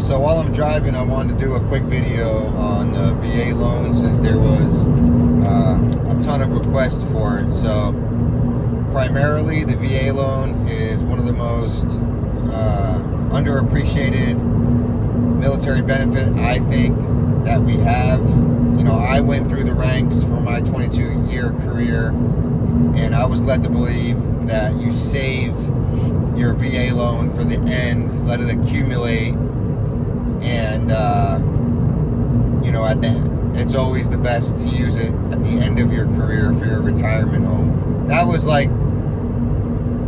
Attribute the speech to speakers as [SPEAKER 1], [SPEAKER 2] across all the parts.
[SPEAKER 1] So while I'm driving, I wanted to do a quick video on the VA loan since there was a ton of requests for it. So primarily the VA loan is one of the most underappreciated military benefit I think that we have. You know, I went through the ranks for my 22-year career, and I was led to believe that you save your VA loan for the end, let it accumulate, and you know, it's always the best to use it at the end of your career for your retirement home. That was like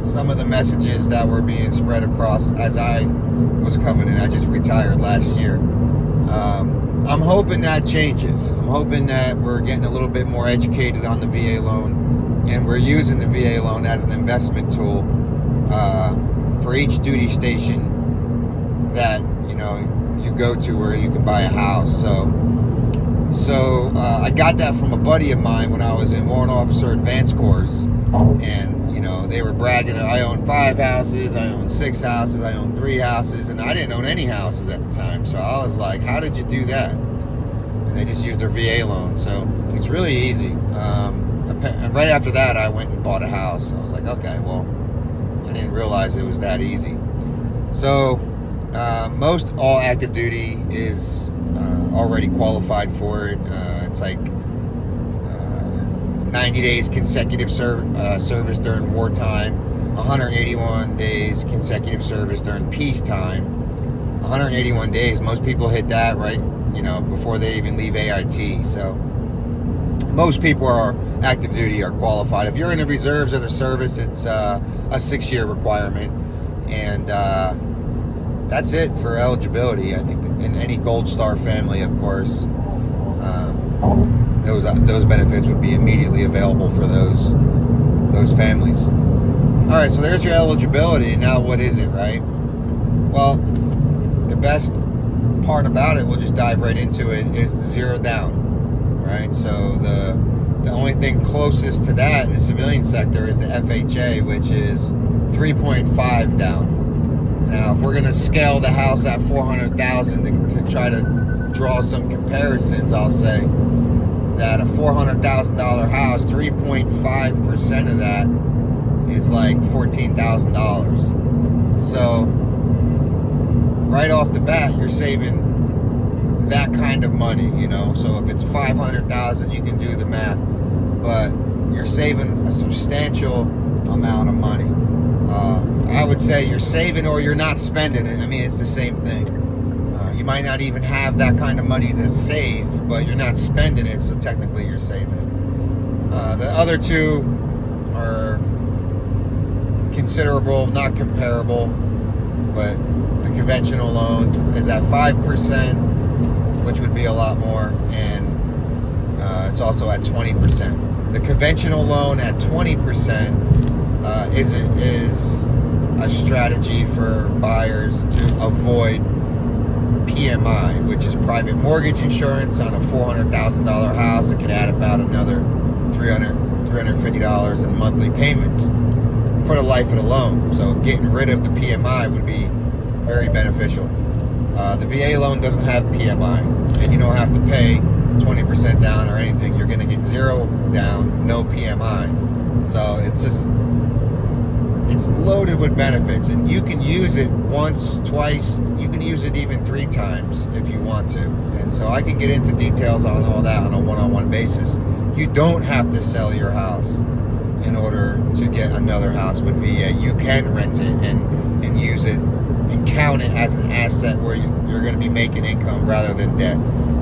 [SPEAKER 1] some of the messages that were being spread across as I was coming in. I just retired last year. I'm hoping that changes. I'm hoping that we're getting a little bit more educated on the VA loan, and we're using the VA loan as an investment tool for each duty station that, you know, you go to where you can buy a house. So I got that from a buddy of mine when I was in Warrant Officer Advanced Course, and you know, they were bragging, I own 5 houses, I own 6 houses, I own 3 houses, and I didn't own any houses at the time. So I was like, how did you do that? And they just used their VA loan. So it's really easy. And right after that, I went and bought a house. I was like, okay, well, I didn't realize it was that easy. So most all active duty is already qualified for it. It's like 90 days consecutive service during wartime, 181 days consecutive service during peacetime. 181 days, most people hit that, right, you know, before they even leave AIT. So most people are active duty are qualified. If you're in the reserves or the service, it's a 6-year requirement, and that's it for eligibility. I think in any Gold Star family, of course, those benefits would be immediately available for those families. All right, so there's your eligibility. Now, what is it, right? Well, the best part about it, we'll just dive right into it, is the zero down, right? So the only thing closest to that in the civilian sector is the FHA, which is 3.5 down. Now, if we're going to scale the house at $400,000 to try to draw some comparisons, I'll say that a $400,000 house, 3.5% of that is like $14,000. So right off the bat, you're saving that kind of money, you know. So if it's $500,000, you can do the math, but you're saving a substantial amount of money. I would say you're saving or you're not spending it. I mean, it's the same thing. You might not even have that kind of money to save, but you're not spending it, so technically you're saving it. The other two are considerable, not comparable, but the conventional loan is at 5%, which would be a lot more, and it's also at 20%. The conventional loan at 20% is a strategy for buyers to avoid PMI, which is private mortgage insurance on a $400,000 house. It could add about another $350 in monthly payments for the life of the loan. So getting rid of the PMI would be very beneficial. The VA loan doesn't have PMI, and you don't have to pay 20% down or anything. You're going to get 0 down, no PMI. So it's loaded with benefits, and you can use it once, twice, you can use it even 3 times if you want to. And so I can get into details on all that on a one-on-one basis. You don't have to sell your house in order to get another house with VA. You can rent it and use it and count it as an asset where you're going to be making income rather than debt.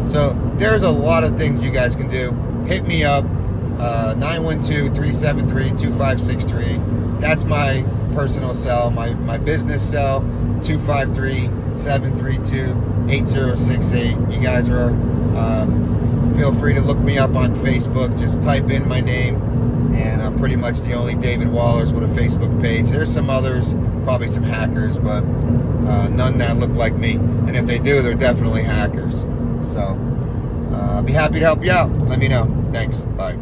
[SPEAKER 1] So there's a lot of things you guys can do. Hit me up, 912-373-2563. That's my personal cell. My business cell, 253-732-8068. You guys are, feel free to look me up on Facebook. Just type in my name, and I'm pretty much the only David Wallers with a Facebook page. There's some others, probably some hackers, but none that look like me. And if they do, they're definitely hackers. So I'll be happy to help you out. Let me know. Thanks. Bye.